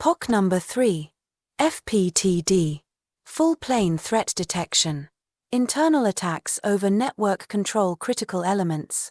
PoC number 3. FTPD. Full plane threat detection. Internal attacks over network control critical elements.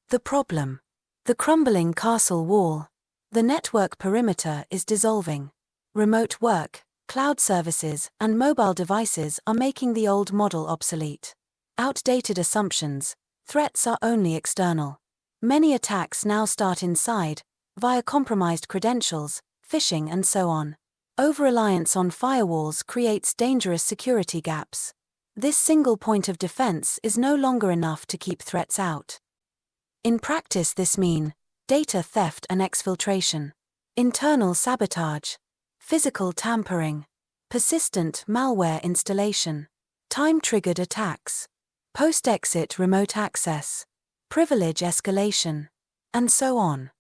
The problem. The crumbling castle wall. The network perimeter is dissolving. Remote work, cloud services, and mobile devices are making the old model obsolete. Outdated assumptions. Threats are only external. Many attacks now start inside, via compromised credentials, phishing and so on. Over-reliance on firewalls creates dangerous security gaps. This single point of defense is no longer enough to keep threats out. In practice this means data theft and exfiltration, internal sabotage, physical tampering, persistent malware installation, time-triggered attacks, post-exit remote access, privilege escalation, and so on.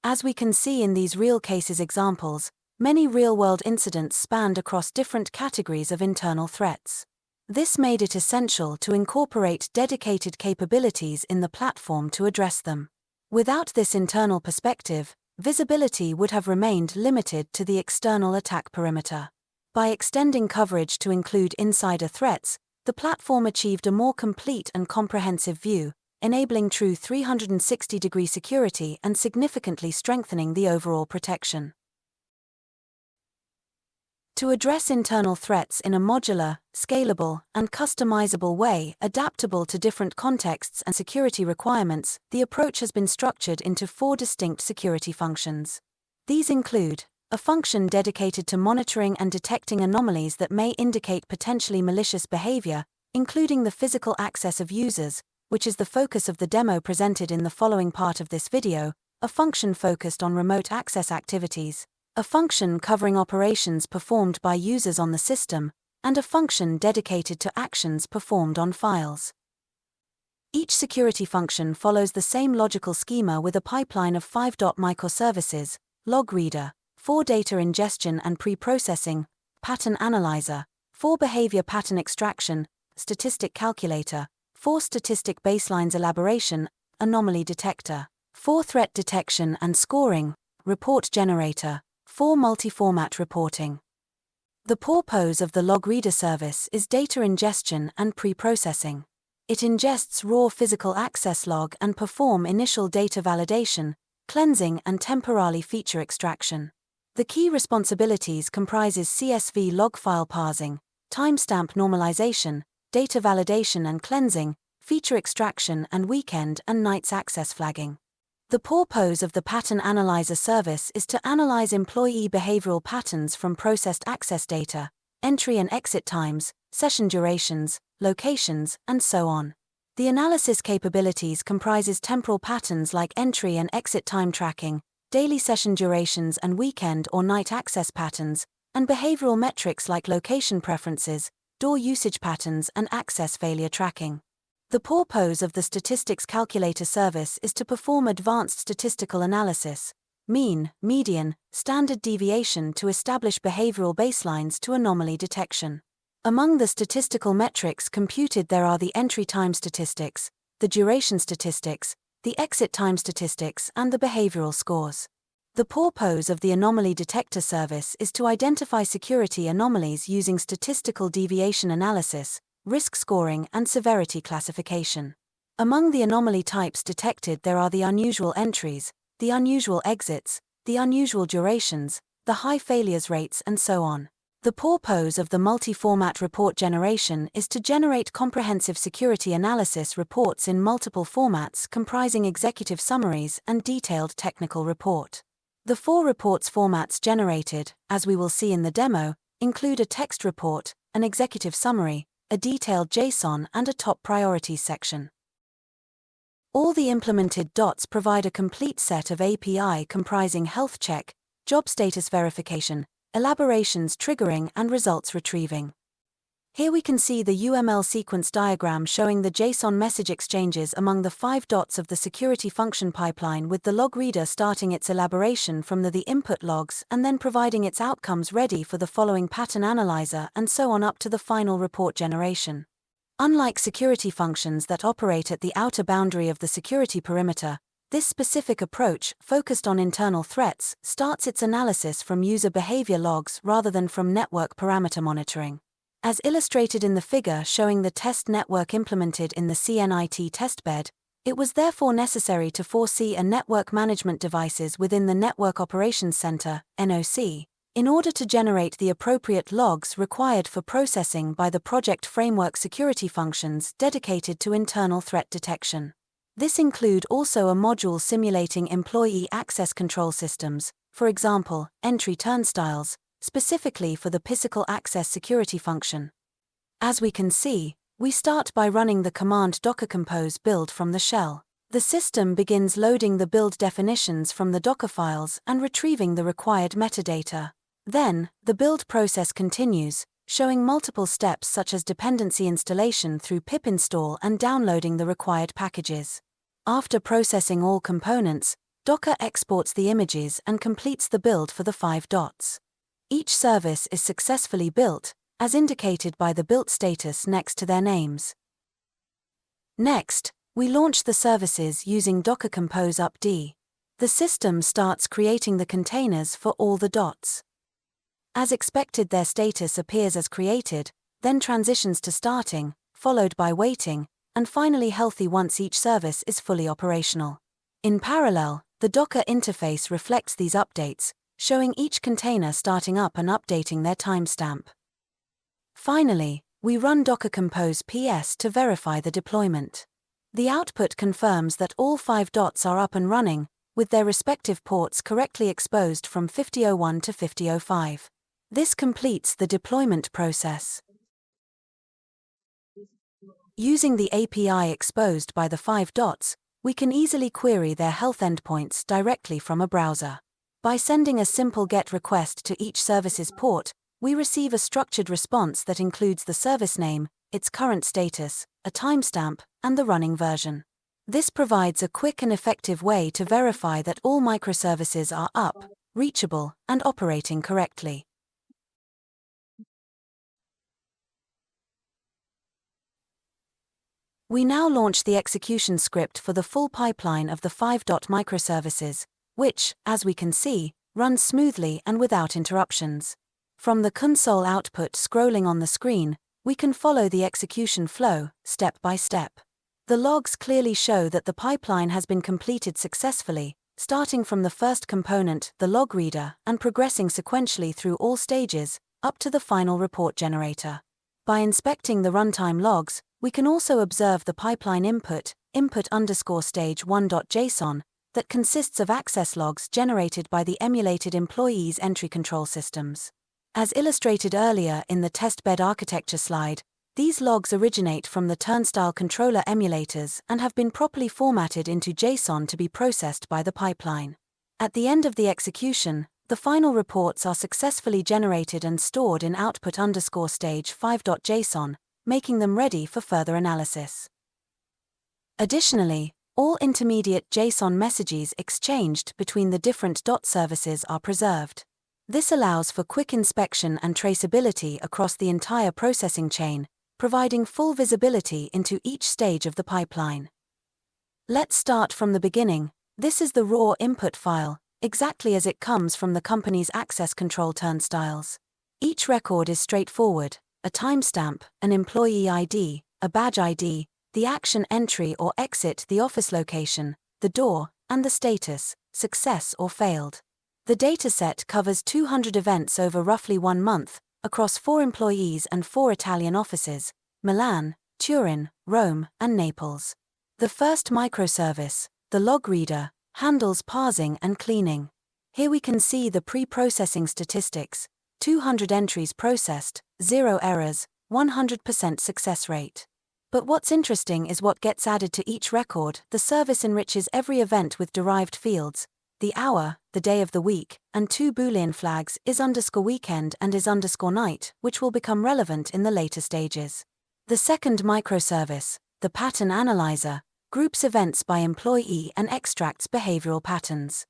As we can see in these real cases examples, many real-world incidents spanned across different categories of internal threats. This made it essential to incorporate dedicated capabilities in the platform to address them. Without this internal perspective, visibility would have remained limited to the external attack perimeter. By extending coverage to include insider threats, the platform achieved a more complete and comprehensive view, enabling true 360-degree security and significantly strengthening the overall protection. To address internal threats in a modular, scalable, and customizable way adaptable to different contexts and security requirements, the approach has been structured into 4 distinct security functions. These include a function dedicated to monitoring and detecting anomalies that may indicate potentially malicious behavior, including the physical access of users, which is the focus of the demo presented in the following part of this video, a function focused on remote access activities, a function covering operations performed by users on the system, and a function dedicated to actions performed on files. Each security function follows the same logical schema with a pipeline of 5 microservices, log reader, for data ingestion and pre-processing, pattern analyzer, for behavior pattern extraction, statistic calculator, for statistic baselines elaboration, anomaly detector, for threat detection and scoring, report generator, for multi-format reporting. The purpose of the log reader service is data ingestion and pre-processing. It ingests raw physical access log and perform initial data validation, cleansing and temporary feature extraction. The key responsibilities comprises CSV log file parsing, timestamp normalization, data validation and cleansing, feature extraction and weekend and nights access flagging. The purpose of the pattern analyzer service is to analyze employee behavioral patterns from processed access data, entry and exit times, session durations, locations, and so on. The analysis capabilities comprises temporal patterns like entry and exit time tracking, daily session durations and weekend or night access patterns, and behavioral metrics like location preferences, door usage patterns and access failure tracking. The purpose of the statistics calculator service is to perform advanced statistical analysis, mean, median, standard deviation to establish behavioral baselines to anomaly detection. Among the statistical metrics computed there are the entry time statistics, the duration statistics, the exit time statistics and the behavioral scores. The purpose of the anomaly detector service is to identify security anomalies using statistical deviation analysis, risk scoring and severity classification. Among the anomaly types detected there are the unusual entries, the unusual exits, the unusual durations, the high failures rates and so on. The purpose of the multi-format report generation is to generate comprehensive security analysis reports in multiple formats comprising executive summaries and detailed technical report. The 4 reports formats generated, as we will see in the demo, include a text report, an executive summary, a detailed JSON and a top priorities section. All the implemented dots provide a complete set of API comprising health check, job status verification, elaborations triggering and results retrieving. Here we can see the UML sequence diagram showing the JSON message exchanges among the 5 dots of the security function pipeline, with the log reader starting its elaboration from the input logs and then providing its outcomes ready for the following pattern analyzer and so on up to the final report generation. Unlike security functions that operate at the outer boundary of the security perimeter, This specific approach, focused on internal threats, starts its analysis from user behavior logs rather than from network parameter monitoring. As illustrated in the figure showing the test network implemented in the CNIT testbed, it was therefore necessary to foresee a network management devices within the Network Operations Center, NOC, in order to generate the appropriate logs required for processing by the project framework security functions dedicated to internal threat detection. This include also a module simulating employee access control systems, for example, entry turnstiles, specifically for the physical access security function. As we can see, we start by running the command docker compose build from the shell. The system begins loading the build definitions from the Docker files and retrieving the required metadata. Then, the build process continues, showing multiple steps such as dependency installation through pip install and downloading the required packages. After processing all components, Docker exports the images and completes the build for the 5 dots. Each service is successfully built, as indicated by the built status next to their names. Next, we launch the services using Docker Compose upd. The system starts creating the containers for all the dots. As expected, their status appears as created, then transitions to starting, followed by waiting, and finally healthy once each service is fully operational. In parallel, the Docker interface reflects these updates, showing each container starting up and updating their timestamp. Finally, we run Docker Compose PS to verify the deployment. The output confirms that all 5 dots are up and running, with their respective ports correctly exposed from 5001 to 5005. This completes the deployment process. Using the API exposed by the 5 dots, we can easily query their health endpoints directly from a browser. By sending a simple GET request to each service's port, we receive a structured response that includes the service name, its current status, a timestamp, and the running version. This provides a quick and effective way to verify that all microservices are up, reachable, and operating correctly. We now launch the execution script for the full pipeline of the 5-dot microservices, which, as we can see, runs smoothly and without interruptions. From the console output scrolling on the screen, we can follow the execution flow, step by step. The logs clearly show that the pipeline has been completed successfully, starting from the first component, the log reader, and progressing sequentially through all stages, up to the final report generator. By inspecting the runtime logs, we can also observe the pipeline input_stage1.json, that consists of access logs generated by the emulated employees' entry control systems. As illustrated earlier in the testbed architecture slide, these logs originate from the turnstile controller emulators and have been properly formatted into JSON to be processed by the pipeline. At the end of the execution, the final reports are successfully generated and stored in output_stage5.json, making them ready for further analysis. Additionally, all intermediate JSON messages exchanged between the different dot services are preserved. This allows for quick inspection and traceability across the entire processing chain, providing full visibility into each stage of the pipeline. Let's start from the beginning. This is the raw input file, exactly as it comes from the company's access control turnstiles. Each record is straightforward: a timestamp, an employee ID, a badge ID, the action entry or exit, the office location, the door, and the status, success or failed. The dataset covers 200 events over roughly 1 month, across 4 employees and 4 Italian offices: Milan, Turin, Rome, and Naples. The first microservice, the log reader, handles parsing and cleaning. Here we can see the pre-processing statistics: 200 entries processed, 0 errors, 100% success rate. But what's interesting is what gets added to each record. The service enriches every event with derived fields: the hour, the day of the week, and 2 Boolean flags, is_weekend and is_night, which will become relevant in the later stages. The second microservice, the pattern analyzer, groups events by employee and extracts behavioral patterns.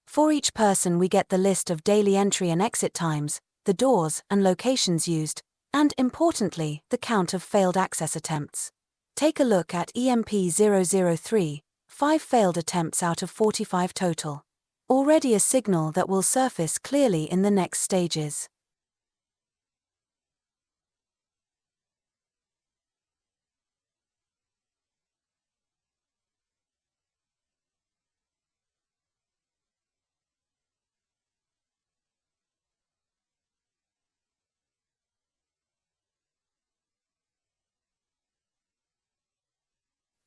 For each person we get the list of daily entry and exit times, the doors and locations used, and, importantly, the count of failed access attempts. Take a look at EMP003, 5 failed attempts out of 45 total. Already a signal that will surface clearly in the next stages.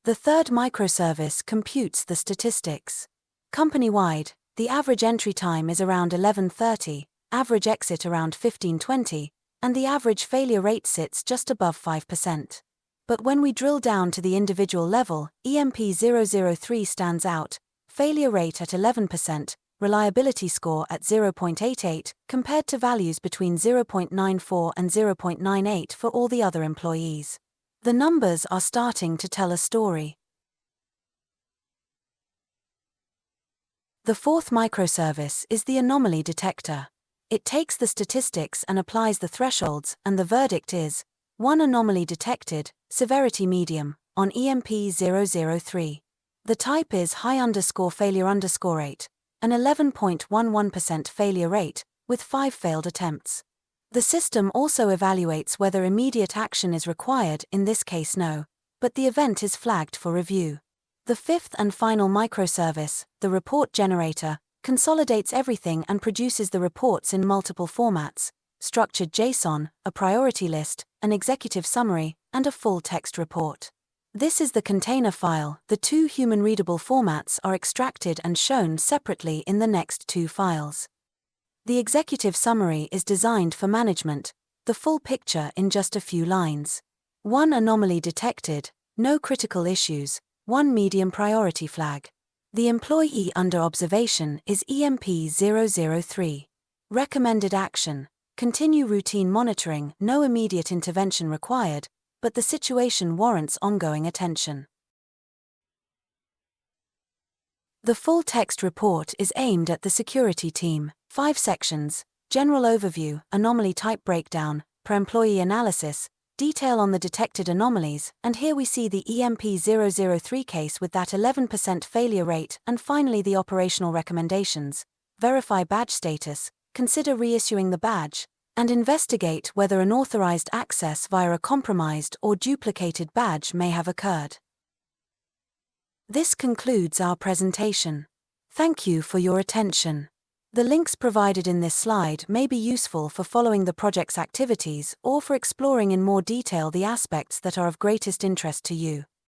The third microservice computes the statistics. Company-wide, the average entry time is around 11:30, average exit around 15:20, and the average failure rate sits just above 5%. But when we drill down to the individual level, EMP003 stands out, failure rate at 11%, reliability score at 0.88, compared to values between 0.94 and 0.98 for all the other employees. The numbers are starting to tell a story. The fourth microservice is the anomaly detector. It takes the statistics and applies the thresholds, and the verdict is 1 anomaly detected, severity medium, on EMP003. The type is high_failure_rate, an 11.11% failure rate, with 5 failed attempts. The system also evaluates whether immediate action is required, in this case no, but the event is flagged for review. The fifth and final microservice, the report generator, consolidates everything and produces the reports in multiple formats: structured JSON, a priority list, an executive summary, and a full text report. This is the container file. The two human-readable formats are extracted and shown separately in the next two files. The executive summary is designed for management, the full picture in just a few lines. 1 anomaly detected, no critical issues, 1 medium priority flag. The employee under observation is EMP003. Recommended action: continue routine monitoring, no immediate intervention required, but the situation warrants ongoing attention. The full text report is aimed at the security team. 5 sections: general overview, anomaly type breakdown, per employee analysis, detail on the detected anomalies, and here we see the EMP003 case with that 11% failure rate, and finally the operational recommendations: verify badge status, consider reissuing the badge, and investigate whether unauthorized access via a compromised or duplicated badge may have occurred. This concludes our presentation. Thank you for your attention. The links provided in this slide may be useful for following the project's activities or for exploring in more detail the aspects that are of greatest interest to you.